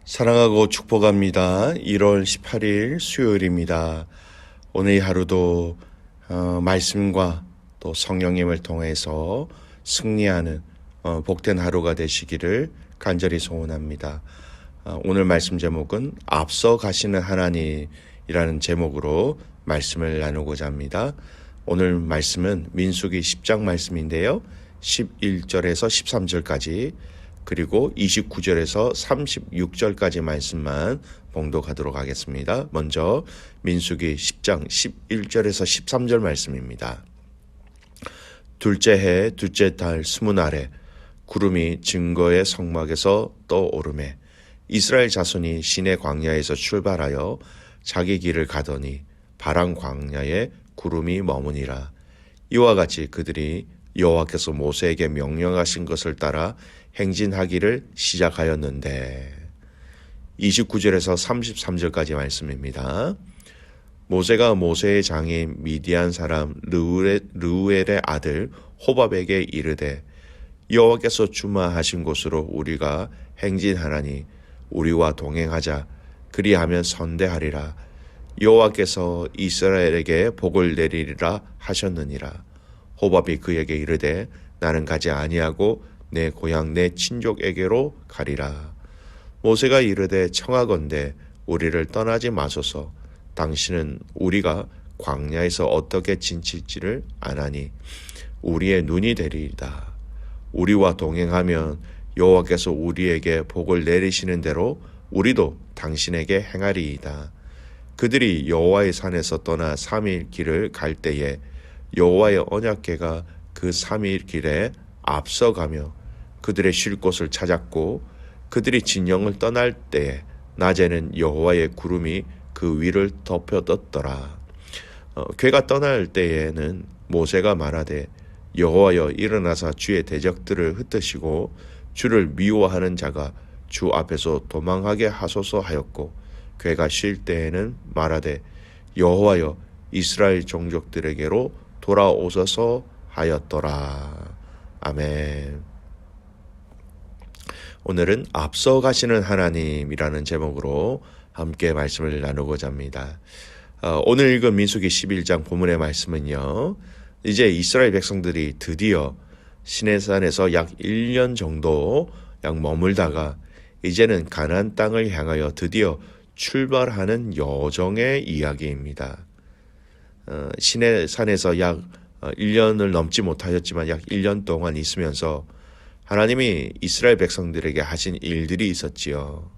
사랑하고 축복합니다. 1월 18일 수요일입니다. 오늘 하루도 말씀과 또 성령님을 통해서 승리하는 복된 하루가 되시기를 간절히 소원합니다. 오늘 말씀 제목은 앞서 가시는 하나님이라는 제목으로 말씀을 나누고자 합니다. 오늘 말씀은 민수기 10장 말씀인데요. 11절에서 13절까지 그리고 29절에서 36절까지 말씀만 봉독하도록 하겠습니다. 먼저 민수기 10장 11절에서 13절 말씀입니다. 둘째 해 둘째 달 스무날에 구름이 증거의 성막에서 떠오르매 이스라엘 자손이 시내 광야에서 출발하여 자기 길을 가더니 바람 광야에 구름이 머무니라. 이와 같이 그들이 여호와께서 모세에게 명령하신 것을 따라 행진하기를 시작하였는데 29절에서 33절까지 말씀입니다. 모세가 모세의 장인 미디안 사람 르우엘의 아들 호밥에게 이르되 여호와께서 주마하신 곳으로 우리가 행진하나니 우리와 동행하자. 그리하면 선대하리라. 여호와께서 이스라엘에게 복을 내리리라 하셨느니라. 호밥이 그에게 이르되 나는 가지 아니하고 내 고향 내 친족에게로 가리라. 모세가 이르되 청하건대 우리를 떠나지 마소서. 당신은 우리가 광야에서 어떻게 지칠지를 아나니 우리의 눈이 되리이다. 우리와 동행하면 여호와께서 우리에게 복을 내리시는 대로 우리도 당신에게 행하리이다. 그들이 여호와의 산에서 떠나 3일 길을 갈 때에 여호와의 언약궤가 그 3일 길에 앞서가며 그들의 쉴 곳을 찾았고 그들이 진영을 떠날 때에 낮에는 여호와의 구름이 그 위를 덮여뒀더라. 궤가 떠날 때에는 모세가 말하되 여호와여 일어나사 주의 대적들을 흩으시고 주를 미워하는 자가 주 앞에서 도망하게 하소서 하였고 궤가 쉴 때에는 말하되 여호와여 이스라엘 종족들에게로 돌아오소서 하였더라. 아멘. 오늘은 앞서 가시는 하나님이라는 제목으로 함께 말씀을 나누고자 합니다. 오늘 읽은 민수기 11장 본문의 말씀은요. 이제 이스라엘 백성들이 드디어 시내산에서 약 1년 정도 머물다가 이제는 가나안 땅을 향하여 드디어 출발하는 여정의 이야기입니다. 시내산에서 약 1년을 넘지 못하였지만 약 1년 동안 있으면서 하나님이 이스라엘 백성들에게 하신 일들이 있었지요.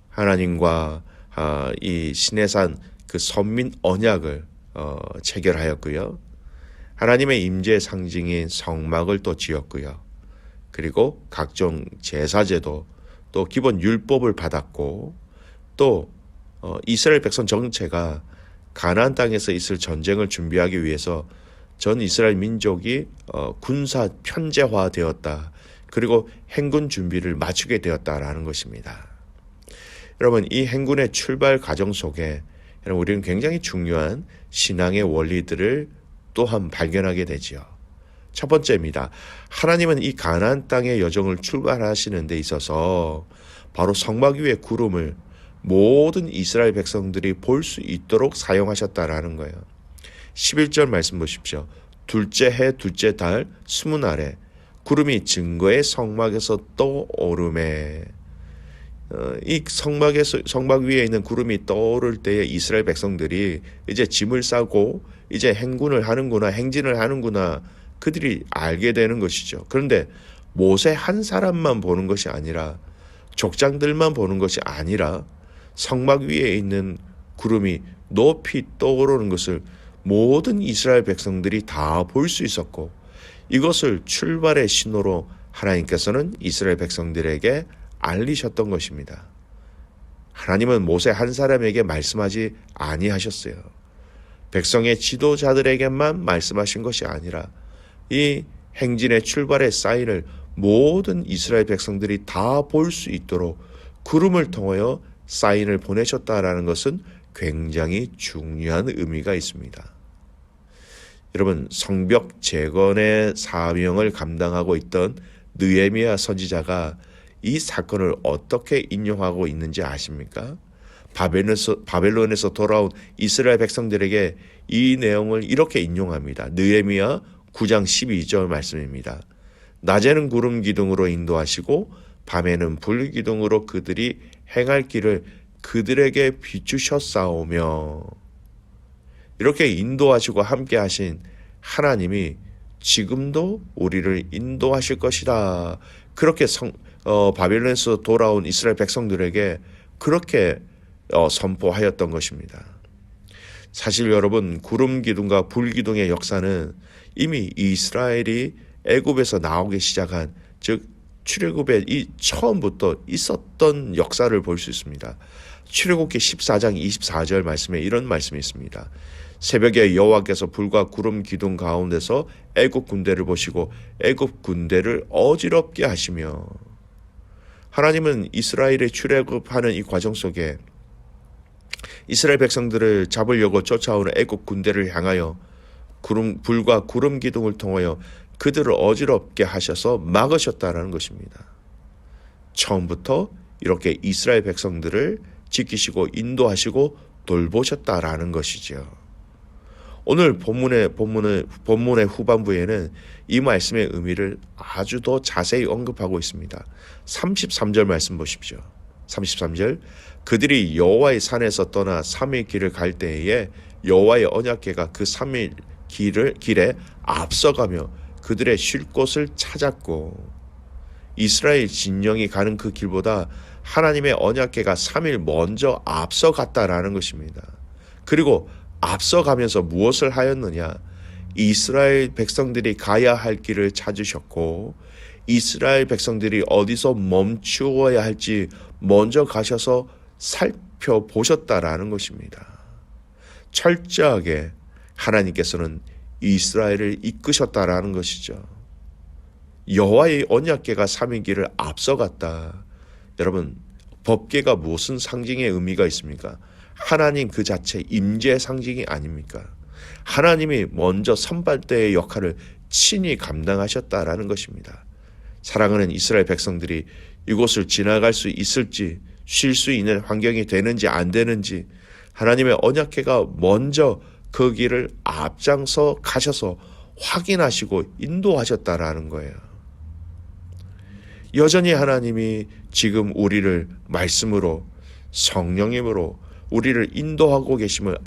하나님과 이 시내산 그 선민 언약을 체결하였고요. 하나님의 임재 상징인 성막을 또 지었고요. 그리고 각종 제사제도 또 기본 율법을 받았고 또 이스라엘 백성 전체가 가나안 땅에서 있을 전쟁을 준비하기 위해서 전 이스라엘 민족이 군사 편제화되었다. 그리고 행군 준비를 마치게 되었다라는 것입니다. 여러분, 이 행군의 출발 과정 속에 우리는 굉장히 중요한 신앙의 원리들을 또한 발견하게 되지요. 첫 번째입니다. 하나님은 이 가나안 땅의 여정을 출발하시는 데 있어서 바로 성막 위의 구름을 모든 이스라엘 백성들이 볼 수 있도록 사용하셨다라는 거예요. 11절 말씀 보십시오. 둘째 해 둘째 달 스무날에 구름이 증거의 성막에서 떠오르매. 이 성막 위에 있는 구름이 떠오를 때에 이스라엘 백성들이 이제 짐을 싸고 이제 행진을 하는구나 그들이 알게 되는 것이죠. 그런데 모세 한 사람만 보는 것이 아니라 족장들만 보는 것이 아니라 성막 위에 있는 구름이 높이 떠오르는 것을 모든 이스라엘 백성들이 다 볼 수 있었고 이것을 출발의 신호로 하나님께서는 이스라엘 백성들에게 알리셨던 것입니다. 하나님은 모세 한 사람에게 말씀하지 아니하셨어요. 백성의 지도자들에게만 말씀하신 것이 아니라 이 행진의 출발의 사인을 모든 이스라엘 백성들이 다 볼 수 있도록 구름을 통하여 사인을 보내셨다라는 것은 굉장히 중요한 의미가 있습니다. 여러분, 성벽 재건의 사명을 감당하고 있던 느헤미야 선지자가 이 사건을 어떻게 인용하고 있는지 아십니까? 바벨론에서 돌아온 이스라엘 백성들에게 이 내용을 이렇게 인용합니다. 느헤미야 9장 12절 말씀입니다. 낮에는 구름 기둥으로 인도하시고 밤에는 불 기둥으로 그들이 행할 길을 그들에게 비추셨사오며, 이렇게 인도하시고 함께 하신 하나님이 지금도 우리를 인도하실 것이다. 그렇게 바벨론에서 돌아온 이스라엘 백성들에게 그렇게 선포하였던 것입니다. 사실 여러분, 구름 기둥과 불 기둥의 역사는 이미 이스라엘이 애굽에서 나오기 시작한, 즉 출애굽의 이 처음부터 있었던 역사를 볼 수 있습니다. 출애굽기 14장 24절 말씀에 이런 말씀이 있습니다. 새벽에 여호와께서 불과 구름 기둥 가운데서 애굽 군대를 보시고 애굽 군대를 어지럽게 하시며, 하나님은 이스라엘의 출애굽하는 이 과정 속에 이스라엘 백성들을 잡으려고 쫓아오는 애굽 군대를 향하여 불과 구름 기둥을 통하여 그들을 어지럽게 하셔서 막으셨다라는 것입니다. 처음부터 이렇게 이스라엘 백성들을 지키시고 인도하시고 돌보셨다라는 것이죠. 오늘 본문의 후반부에는 이 말씀의 의미를 아주 더 자세히 언급하고 있습니다. 33절 말씀 보십시오. 33절, 그들이 여호와의 산에서 떠나 3일 길을 갈 때에 여호와의 언약궤가 그 3일 길에 앞서가며 그들의 쉴 곳을 찾았고, 이스라엘 진영이 가는 그 길보다 하나님의 언약궤가 3일 먼저 앞서갔다라는 것입니다. 그리고 앞서가면서 무엇을 하였느냐? 이스라엘 백성들이 가야 할 길을 찾으셨고, 이스라엘 백성들이 어디서 멈추어야 할지 먼저 가셔서 살펴보셨다라는 것입니다. 철저하게 하나님께서는 이스라엘을 이끄셨다라는 것이죠. 여호와의 언약궤가 3일 길을 앞서갔다. 여러분, 법궤가 무슨 상징의 의미가 있습니까? 하나님 그 자체 임재의 상징이 아닙니까? 하나님이 먼저 선발대의 역할을 친히 감당하셨다라는 것입니다. 사랑하는 이스라엘 백성들이 이곳을 지나갈 수 있을지, 쉴 수 있는 환경이 되는지 안 되는지 하나님의 언약궤가 먼저 그 길을 앞장서 가셔서 확인하시고 인도하셨다라는 거예요. 여전히 하나님이 지금 우리를 말씀으로, 성령님으로 우리를 인도하고 계심을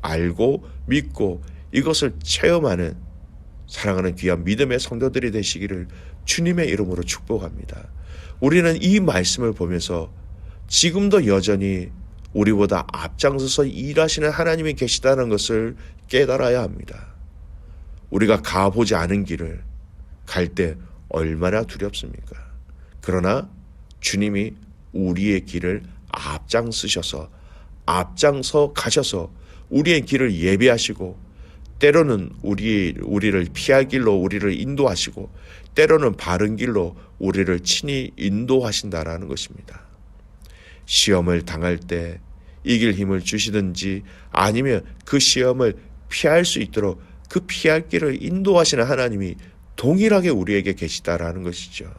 알고 믿고 이것을 체험하는 사랑하는 귀한 믿음의 성도들이 되시기를 주님의 이름으로 축복합니다. 우리는 이 말씀을 보면서 지금도 여전히 우리보다 앞장서서 일하시는 하나님이 계시다는 것을 깨달아야 합니다. 우리가 가보지 않은 길을 갈 때 얼마나 두렵습니까? 그러나 주님이 우리의 길을 앞장서 가셔서 우리의 길을 예비하시고, 때로는 우리를 피할 길로 우리를 인도하시고, 때로는 바른 길로 우리를 친히 인도하신다라는 것입니다. 시험을 당할 때 이길 힘을 주시든지 아니면 그 시험을 피할 수 있도록 그 피할 길을 인도하시는 하나님이 동일하게 우리에게 계시다라는 것이죠.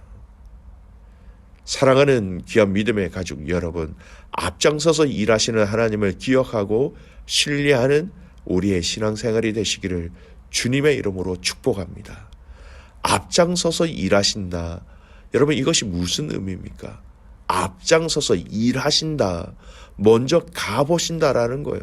사랑하는 귀한 믿음의 가족 여러분, 앞장서서 일하시는 하나님을 기억하고 신뢰하는 우리의 신앙생활이 되시기를 주님의 이름으로 축복합니다. 앞장서서 일하신다. 여러분, 이것이 무슨 의미입니까? 앞장서서 일하신다. 먼저 가보신다라는 거예요.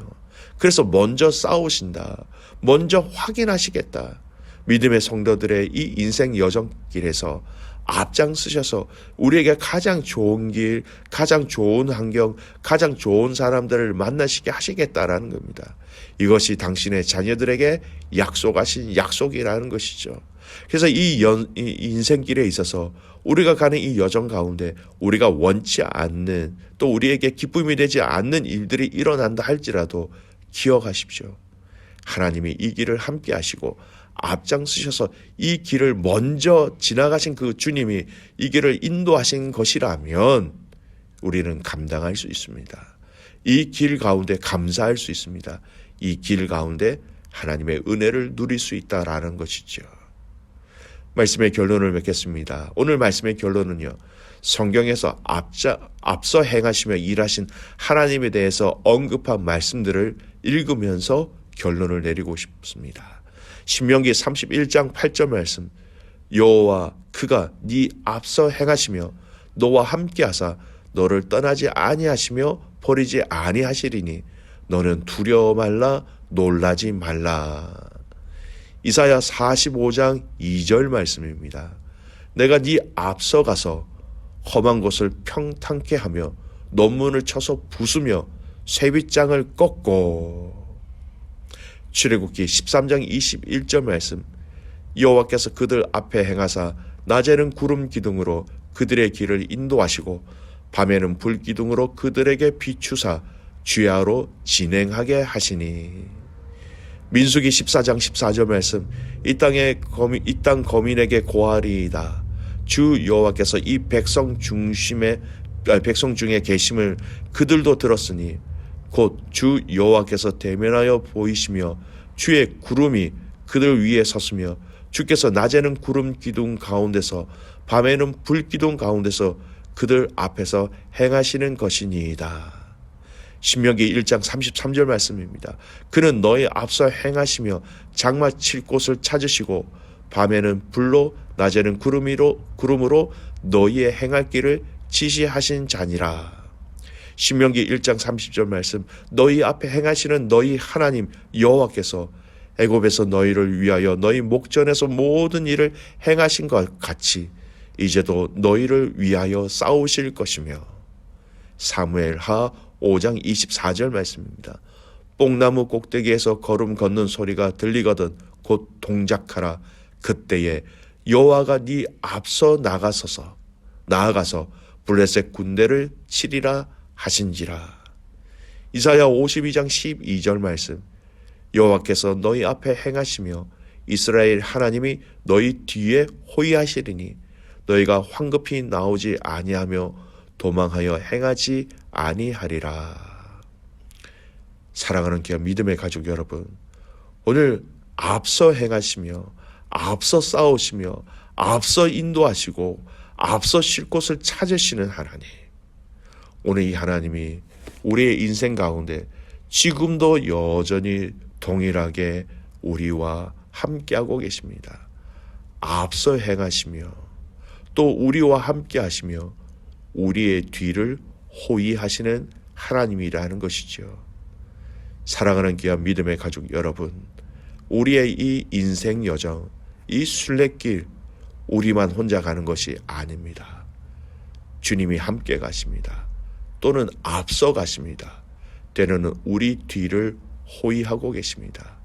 그래서 먼저 싸우신다. 먼저 확인하시겠다. 믿음의 성도들의 이 인생 여정길에서 앞장서셔서 우리에게 가장 좋은 길, 가장 좋은 환경, 가장 좋은 사람들을 만나시게 하시겠다라는 겁니다. 이것이 당신의 자녀들에게 약속하신 약속이라는 것이죠. 그래서 이 인생길에 있어서 우리가 가는 이 여정 가운데 우리가 원치 않는, 또 우리에게 기쁨이 되지 않는 일들이 일어난다 할지라도 기억하십시오. 하나님이 이 길을 함께 하시고 앞장서셔서 이 길을 먼저 지나가신 그 주님이 이 길을 인도하신 것이라면 우리는 감당할 수 있습니다. 이 길 가운데 감사할 수 있습니다. 이 길 가운데 하나님의 은혜를 누릴 수 있다라는 것이죠. 말씀의 결론을 맺겠습니다. 오늘 말씀의 결론은요, 성경에서 앞서 행하시며 일하신 하나님에 대해서 언급한 말씀들을 읽으면서 결론을 내리고 싶습니다. 신명기 31장 8절 말씀, 여호와 그가 네 앞서 행하시며 너와 함께하사 너를 떠나지 아니하시며 버리지 아니하시리니 너는 두려워 말라 놀라지 말라. 이사야 45장 2절 말씀입니다. 내가 네 앞서 가서 험한 곳을 평탄케 하며 논문을 쳐서 부수며 쇠빗장을 꺾고. 출애굽기 13장 21절 말씀, 여호와께서 그들 앞에 행하사 낮에는 구름 기둥으로 그들의 길을 인도하시고 밤에는 불 기둥으로 그들에게 비추사 주야로 진행하게 하시니. 민수기 14장 14절 말씀, 이 땅 거민에게 고하리이다. 주 여호와께서 이 백성 중에 계심을 그들도 들었으니 곧 주 여호와께서 대면하여 보이시며 주의 구름이 그들 위에 섰으며 주께서 낮에는 구름 기둥 가운데서 밤에는 불 기둥 가운데서 그들 앞에서 행하시는 것이니이다. 신명기 1장 33절 말씀입니다. 그는 너희 앞서 행하시며 장마 칠 곳을 찾으시고 밤에는 불로 낮에는 구름으로 너희의 행할 길을 지시하신 자니라. 신명기 1장 30절 말씀, 너희 앞에 행하시는 너희 하나님 여호와께서 애굽에서 너희를 위하여 너희 목전에서 모든 일을 행하신 것 같이 이제도 너희를 위하여 싸우실 것이며. 사무엘하 5장 24절 말씀입니다. 뽕나무 꼭대기에서 걸음 걷는 소리가 들리거든 곧 동작하라. 그때에 여호와가 네 앞서 나아가서 블레셋 군대를 치리라 하신지라. 이사야 52장 12절 말씀, 여호와께서 너희 앞에 행하시며 이스라엘 하나님이 너희 뒤에 호위하시리니 너희가 황급히 나오지 아니하며 도망하여 행하지 아니하리라. 사랑하는 귀한 믿음의 가족 여러분, 오늘 앞서 행하시며 앞서 싸우시며 앞서 인도하시고 앞서 쉴 곳을 찾으시는 하나님, 오늘 이 하나님이 우리의 인생 가운데 지금도 여전히 동일하게 우리와 함께하고 계십니다. 앞서 행하시며 또 우리와 함께하시며 우리의 뒤를 호위하시는 하나님이라는 것이죠. 사랑하는 귀한 믿음의 가족 여러분, 우리의 이 인생 여정, 이 순례길 우리만 혼자 가는 것이 아닙니다. 주님이 함께 가십니다. 또는 앞서 가십니다. 때로는 우리 뒤를 호위하고 계십니다.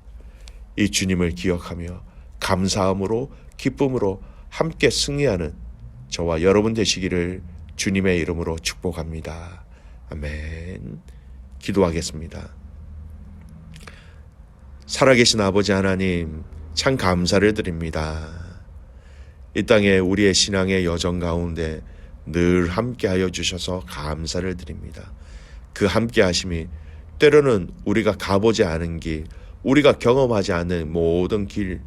이 주님을 기억하며 감사함으로 기쁨으로 함께 승리하는 저와 여러분 되시기를 주님의 이름으로 축복합니다. 아멘. 기도하겠습니다. 살아계신 아버지 하나님, 참 감사를 드립니다. 이 땅에 우리의 신앙의 여정 가운데 늘 함께하여 주셔서 감사를 드립니다. 그 함께하심이 때로는 우리가 가보지 않은 길, 우리가 경험하지 않는 모든 길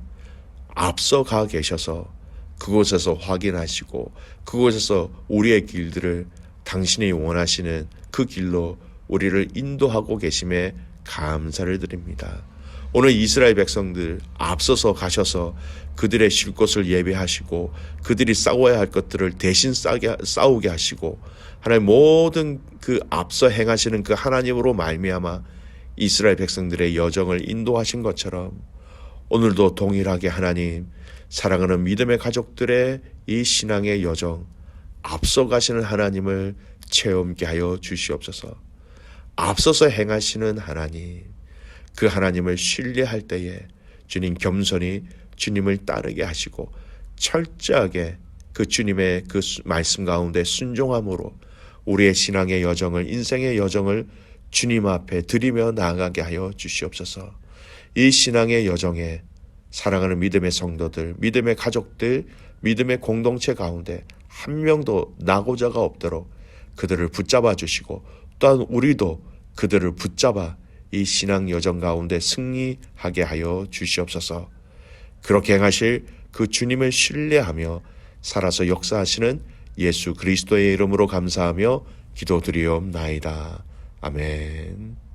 앞서 가 계셔서 그곳에서 확인하시고 그곳에서 우리의 길들을 당신이 원하시는 그 길로 우리를 인도하고 계심에 감사를 드립니다. 오늘 이스라엘 백성들 앞서서 가셔서 그들의 쉴 곳을 예배하시고 그들이 싸워야 할 것들을 대신 싸우게 하시고 하나님 모든 그 앞서 행하시는 그 하나님으로 말미암아 이스라엘 백성들의 여정을 인도하신 것처럼 오늘도 동일하게 하나님, 사랑하는 믿음의 가족들의 이 신앙의 여정 앞서 가시는 하나님을 체험케 하여 주시옵소서. 앞서서 행하시는 하나님, 그 하나님을 신뢰할 때에 주님 겸손히 주님을 따르게 하시고 철저하게 그 주님의 그 말씀 가운데 순종함으로 우리의 신앙의 여정을, 인생의 여정을 주님 앞에 드리며 나아가게 하여 주시옵소서. 이 신앙의 여정에 사랑하는 믿음의 성도들, 믿음의 가족들, 믿음의 공동체 가운데 한 명도 낙오자가 없도록 그들을 붙잡아 주시고 또한 우리도 그들을 붙잡아 이 신앙 여정 가운데 승리하게 하여 주시옵소서. 그렇게 행하실 그 주님을 신뢰하며 살아서 역사하시는 예수 그리스도의 이름으로 감사하며 기도드리옵나이다. 아멘.